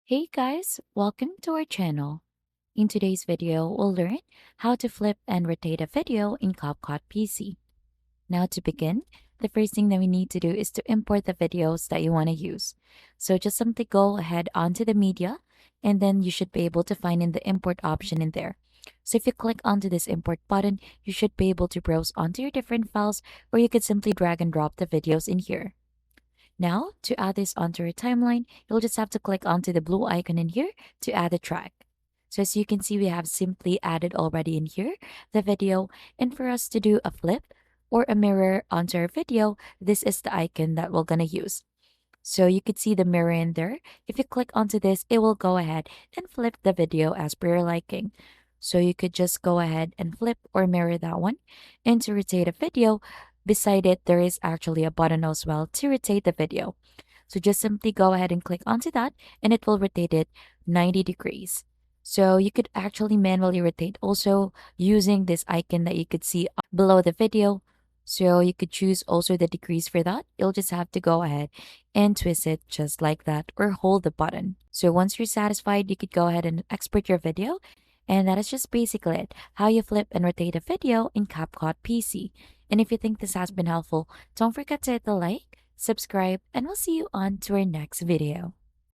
Hey guys, welcome to our channel. In today's video, we'll learn how to flip and rotate a video in CapCut PC. Now to begin, the first thing that we need to do is to import the videos that you want to use. So just simply go ahead onto the media and then you should be able to find in the import option in there. So if you click onto this import button, you should be able to browse onto your different files or you could simply drag and drop the videos in here. Now, to add this onto your timeline, you'll just have to click onto the blue icon in here to add a track. So as you can see, we have simply added already in here the video. And for us to do a flip or a mirror onto our video, this is the icon that we're going to use. So you could see the mirror in there. If you click onto this, it will go ahead and flip the video as per your liking. So you could just go ahead and flip or mirror that one. And to rotate a video, beside it, there is actually a button as well to rotate the video. So just simply go ahead and click onto that and it will rotate it 90 degrees. So you could actually manually rotate also using this icon that you could see below the video. So you could choose also the degrees for that. You'll just have to go ahead and twist it just like that or hold the button. So once you're satisfied, you could go ahead and export your video. And that is just basically it, how you flip and rotate a video in CapCut PC. And if you think this has been helpful, don't forget to hit the like, subscribe, and we'll see you on to our next video.